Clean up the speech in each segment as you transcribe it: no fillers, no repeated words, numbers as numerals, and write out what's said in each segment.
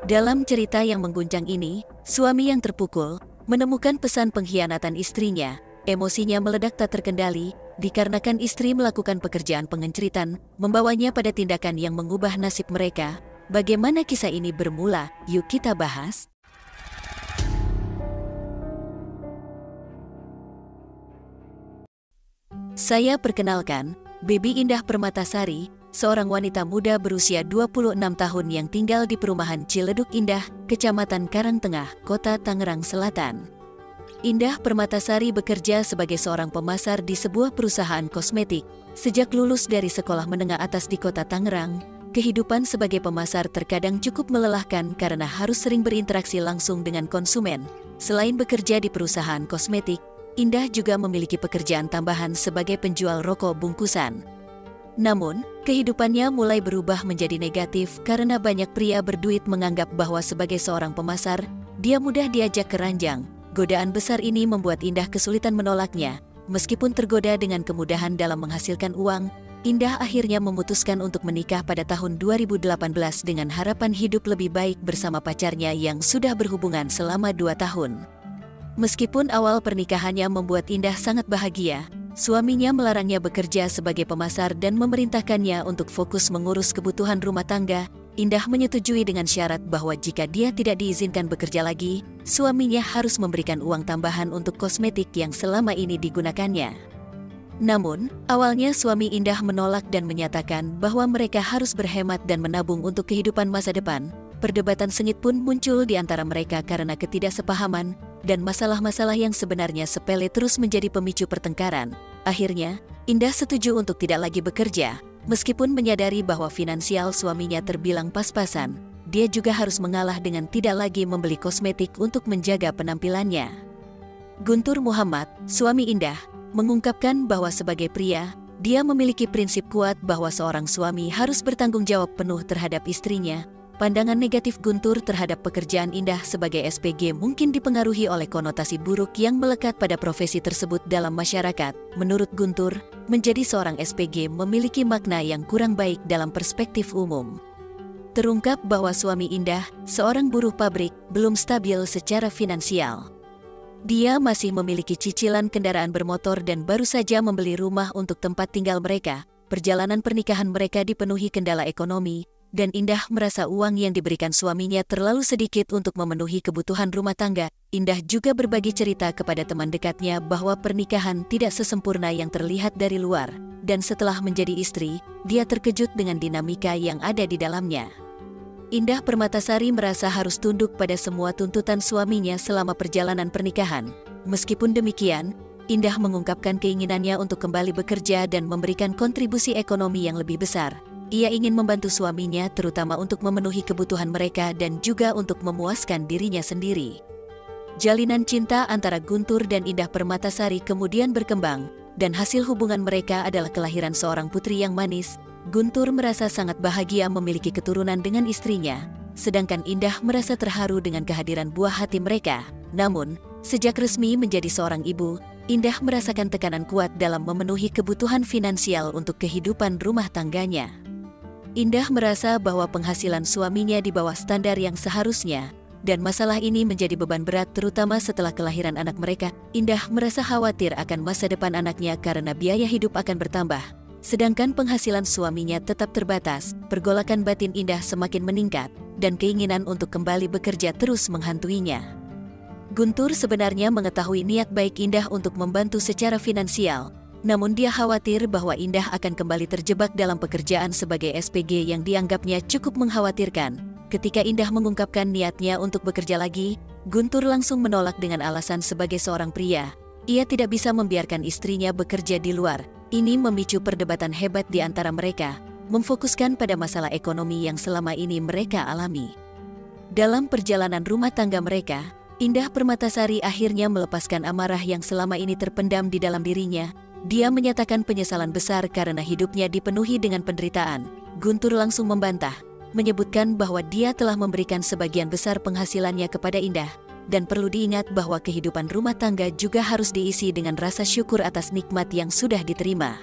Dalam cerita yang mengguncang ini, suami yang terpukul menemukan pesan pengkhianatan istrinya. Emosinya meledak tak terkendali, dikarenakan istri melakukan pekerjaan pengenceritan, membawanya pada tindakan yang mengubah nasib mereka. Bagaimana kisah ini bermula? Yuk kita bahas. Saya perkenalkan, Baby Indah Permatasari, seorang wanita muda berusia 26 tahun yang tinggal di perumahan Ciledug Indah, Kecamatan Karangtengah, Kota Tangerang Selatan. Indah Permatasari bekerja sebagai seorang pemasar di sebuah perusahaan kosmetik. Sejak lulus dari sekolah menengah atas di Kota Tangerang, kehidupan sebagai pemasar terkadang cukup melelahkan karena harus sering berinteraksi langsung dengan konsumen. Selain bekerja di perusahaan kosmetik, Indah juga memiliki pekerjaan tambahan sebagai penjual rokok bungkusan. Namun, kehidupannya mulai berubah menjadi negatif karena banyak pria berduit menganggap bahwa sebagai seorang pemasar, dia mudah diajak ke ranjang. Godaan besar ini membuat Indah kesulitan menolaknya. Meskipun tergoda dengan kemudahan dalam menghasilkan uang, Indah akhirnya memutuskan untuk menikah pada tahun 2018 dengan harapan hidup lebih baik bersama pacarnya yang sudah berhubungan selama 2 tahun. Meskipun awal pernikahannya membuat Indah sangat bahagia, suaminya melarangnya bekerja sebagai pemasar dan memerintahkannya untuk fokus mengurus kebutuhan rumah tangga. Indah menyetujui dengan syarat bahwa jika dia tidak diizinkan bekerja lagi, suaminya harus memberikan uang tambahan untuk kosmetik yang selama ini digunakannya. Namun, awalnya suami Indah menolak dan menyatakan bahwa mereka harus berhemat dan menabung untuk kehidupan masa depan. Perdebatan sengit pun muncul di antara mereka karena ketidaksepahaman, dan masalah-masalah yang sebenarnya sepele terus menjadi pemicu pertengkaran. Akhirnya, Indah setuju untuk tidak lagi bekerja. Meskipun menyadari bahwa finansial suaminya terbilang pas-pasan, dia juga harus mengalah dengan tidak lagi membeli kosmetik untuk menjaga penampilannya. Guntur Muhammad, suami Indah, mengungkapkan bahwa sebagai pria, dia memiliki prinsip kuat bahwa seorang suami harus bertanggung jawab penuh terhadap istrinya. Pandangan negatif Guntur terhadap pekerjaan Indah sebagai SPG mungkin dipengaruhi oleh konotasi buruk yang melekat pada profesi tersebut dalam masyarakat. Menurut Guntur, menjadi seorang SPG memiliki makna yang kurang baik dalam perspektif umum. Terungkap bahwa suami Indah, seorang buruh pabrik, belum stabil secara finansial. Dia masih memiliki cicilan kendaraan bermotor dan baru saja membeli rumah untuk tempat tinggal mereka. Perjalanan pernikahan mereka dipenuhi kendala ekonomi, dan Indah merasa uang yang diberikan suaminya terlalu sedikit untuk memenuhi kebutuhan rumah tangga. Indah juga berbagi cerita kepada teman dekatnya bahwa pernikahan tidak sesempurna yang terlihat dari luar, dan setelah menjadi istri, dia terkejut dengan dinamika yang ada di dalamnya. Indah Permatasari merasa harus tunduk pada semua tuntutan suaminya selama perjalanan pernikahan. Meskipun demikian, Indah mengungkapkan keinginannya untuk kembali bekerja dan memberikan kontribusi ekonomi yang lebih besar. Ia ingin membantu suaminya terutama untuk memenuhi kebutuhan mereka dan juga untuk memuaskan dirinya sendiri. Jalinan cinta antara Guntur dan Indah Permatasari kemudian berkembang, dan hasil hubungan mereka adalah kelahiran seorang putri yang manis. Guntur merasa sangat bahagia memiliki keturunan dengan istrinya, sedangkan Indah merasa terharu dengan kehadiran buah hati mereka. Namun, sejak resmi menjadi seorang ibu, Indah merasakan tekanan kuat dalam memenuhi kebutuhan finansial untuk kehidupan rumah tangganya. Indah merasa bahwa penghasilan suaminya di bawah standar yang seharusnya, dan masalah ini menjadi beban berat terutama setelah kelahiran anak mereka. Indah merasa khawatir akan masa depan anaknya karena biaya hidup akan bertambah. Sedangkan penghasilan suaminya tetap terbatas, pergolakan batin Indah semakin meningkat, dan keinginan untuk kembali bekerja terus menghantuinya. Guntur sebenarnya mengetahui niat baik Indah untuk membantu secara finansial, namun dia khawatir bahwa Indah akan kembali terjebak dalam pekerjaan sebagai SPG yang dianggapnya cukup mengkhawatirkan. Ketika Indah mengungkapkan niatnya untuk bekerja lagi, Guntur langsung menolak dengan alasan sebagai seorang pria. Ia tidak bisa membiarkan istrinya bekerja di luar. Ini memicu perdebatan hebat di antara mereka, memfokuskan pada masalah ekonomi yang selama ini mereka alami. Dalam perjalanan rumah tangga mereka, Indah Permatasari akhirnya melepaskan amarah yang selama ini terpendam di dalam dirinya. Dia menyatakan penyesalan besar karena hidupnya dipenuhi dengan penderitaan. Guntur langsung membantah, menyebutkan bahwa dia telah memberikan sebagian besar penghasilannya kepada Indah, dan perlu diingat bahwa kehidupan rumah tangga juga harus diisi dengan rasa syukur atas nikmat yang sudah diterima.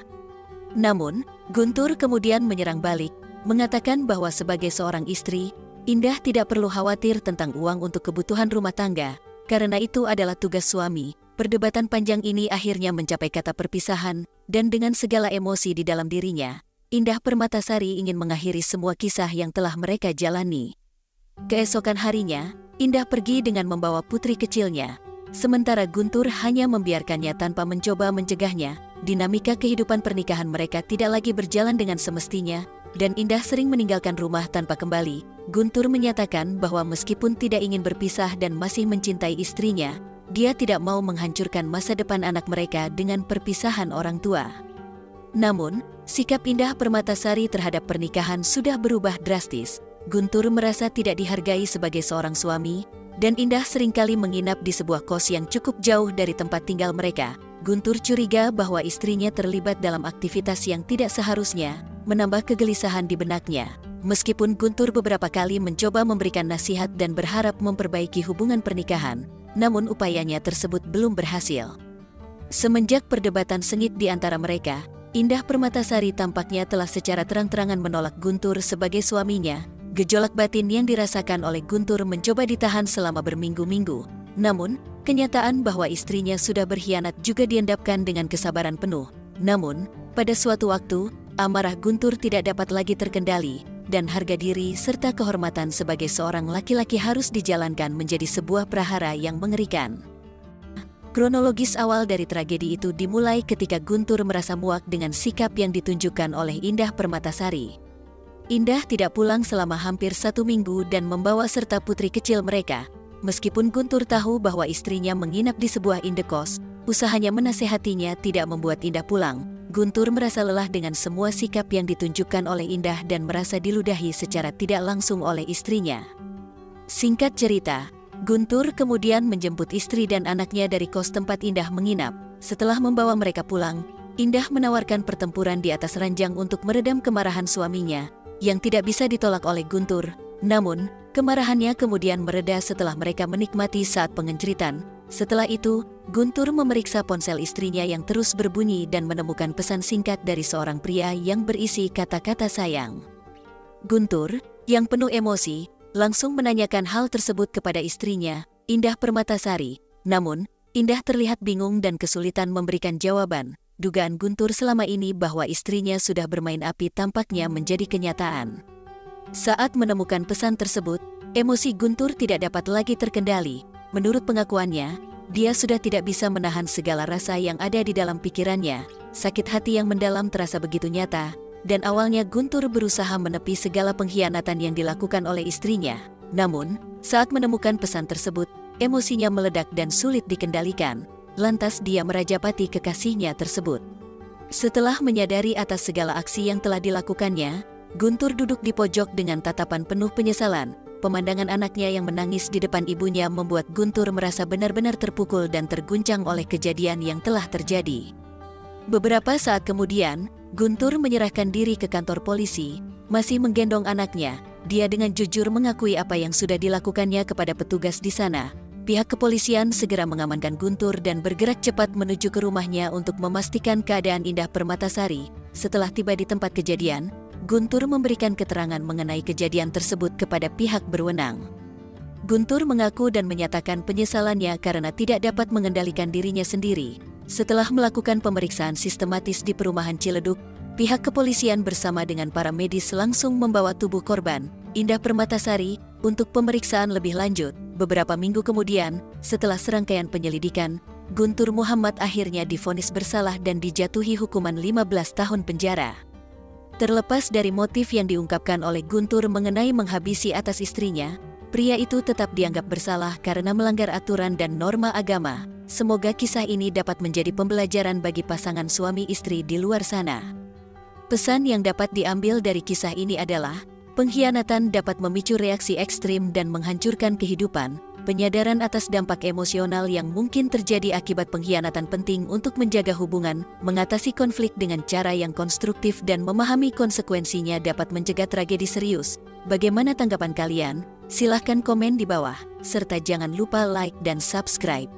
Namun, Guntur kemudian menyerang balik, mengatakan bahwa sebagai seorang istri, Indah tidak perlu khawatir tentang uang untuk kebutuhan rumah tangga, karena itu adalah tugas suami. Perdebatan panjang ini akhirnya mencapai kata perpisahan, dan dengan segala emosi di dalam dirinya, Indah Permatasari ingin mengakhiri semua kisah yang telah mereka jalani. Keesokan harinya, Indah pergi dengan membawa putri kecilnya. Sementara Guntur hanya membiarkannya tanpa mencoba mencegahnya. Dinamika kehidupan pernikahan mereka tidak lagi berjalan dengan semestinya, dan Indah sering meninggalkan rumah tanpa kembali. Guntur menyatakan bahwa meskipun tidak ingin berpisah dan masih mencintai istrinya, dia tidak mau menghancurkan masa depan anak mereka dengan perpisahan orang tua. Namun, sikap Indah Permatasari terhadap pernikahan sudah berubah drastis. Guntur merasa tidak dihargai sebagai seorang suami, dan Indah seringkali menginap di sebuah kos yang cukup jauh dari tempat tinggal mereka. Guntur curiga bahwa istrinya terlibat dalam aktivitas yang tidak seharusnya, menambah kegelisahan di benaknya. Meskipun Guntur beberapa kali mencoba memberikan nasihat dan berharap memperbaiki hubungan pernikahan, namun upayanya tersebut belum berhasil. Semenjak perdebatan sengit di antara mereka, Indah Permatasari tampaknya telah secara terang-terangan menolak Guntur sebagai suaminya. Gejolak batin yang dirasakan oleh Guntur mencoba ditahan selama berminggu-minggu. Namun, kenyataan bahwa istrinya sudah berkhianat juga diendapkan dengan kesabaran penuh. Namun, pada suatu waktu, amarah Guntur tidak dapat lagi terkendali, dan harga diri serta kehormatan sebagai seorang laki-laki harus dijalankan menjadi sebuah prahara yang mengerikan. Kronologis awal dari tragedi itu dimulai ketika Guntur merasa muak dengan sikap yang ditunjukkan oleh Indah Permatasari. Indah tidak pulang selama hampir 1 minggu dan membawa serta putri kecil mereka. Meskipun Guntur tahu bahwa istrinya menginap di sebuah indekos, usahanya menasehatinya tidak membuat Indah pulang. Guntur merasa lelah dengan semua sikap yang ditunjukkan oleh Indah dan merasa diludahi secara tidak langsung oleh istrinya. Singkat cerita, Guntur kemudian menjemput istri dan anaknya dari kos tempat Indah menginap. Setelah membawa mereka pulang, Indah menawarkan pertempuran di atas ranjang untuk meredam kemarahan suaminya, yang tidak bisa ditolak oleh Guntur. Namun, kemarahannya kemudian mereda setelah mereka menikmati saat pengenceritan. Setelah itu, Guntur memeriksa ponsel istrinya yang terus berbunyi dan menemukan pesan singkat dari seorang pria yang berisi kata-kata sayang. Guntur, yang penuh emosi, langsung menanyakan hal tersebut kepada istrinya, Indah Permatasari. Namun, Indah terlihat bingung dan kesulitan memberikan jawaban. Dugaan Guntur selama ini bahwa istrinya sudah bermain api tampaknya menjadi kenyataan. Saat menemukan pesan tersebut, emosi Guntur tidak dapat lagi terkendali. Menurut pengakuannya, dia sudah tidak bisa menahan segala rasa yang ada di dalam pikirannya. Sakit hati yang mendalam terasa begitu nyata, dan awalnya Guntur berusaha menepi segala pengkhianatan yang dilakukan oleh istrinya. Namun, saat menemukan pesan tersebut, emosinya meledak dan sulit dikendalikan. Lantas dia merajapati kekasihnya tersebut. Setelah menyadari atas segala aksi yang telah dilakukannya, Guntur duduk di pojok dengan tatapan penuh penyesalan. Pemandangan anaknya yang menangis di depan ibunya membuat Guntur merasa benar-benar terpukul dan terguncang oleh kejadian yang telah terjadi. Beberapa saat kemudian, Guntur menyerahkan diri ke kantor polisi, masih menggendong anaknya. Dia dengan jujur mengakui apa yang sudah dilakukannya kepada petugas di sana. Pihak kepolisian segera mengamankan Guntur dan bergerak cepat menuju ke rumahnya untuk memastikan keadaan Indah Permatasari. Setelah tiba di tempat kejadian, Guntur memberikan keterangan mengenai kejadian tersebut kepada pihak berwenang. Guntur mengaku dan menyatakan penyesalannya karena tidak dapat mengendalikan dirinya sendiri. Setelah melakukan pemeriksaan sistematis di perumahan Ciledug, pihak kepolisian bersama dengan para medis langsung membawa tubuh korban, Indah Permatasari, untuk pemeriksaan lebih lanjut. Beberapa minggu kemudian, setelah serangkaian penyelidikan, Guntur Muhammad akhirnya divonis bersalah dan dijatuhi hukuman 15 tahun penjara. Terlepas dari motif yang diungkapkan oleh Guntur mengenai menghabisi atas istrinya, pria itu tetap dianggap bersalah karena melanggar aturan dan norma agama. Semoga kisah ini dapat menjadi pembelajaran bagi pasangan suami istri di luar sana. Pesan yang dapat diambil dari kisah ini adalah, pengkhianatan dapat memicu reaksi ekstrim dan menghancurkan kehidupan. Penyadaran atas dampak emosional yang mungkin terjadi akibat pengkhianatan penting untuk menjaga hubungan, mengatasi konflik dengan cara yang konstruktif dan memahami konsekuensinya dapat mencegah tragedi serius. Bagaimana tanggapan kalian? Silahkan komen di bawah, serta jangan lupa like dan subscribe.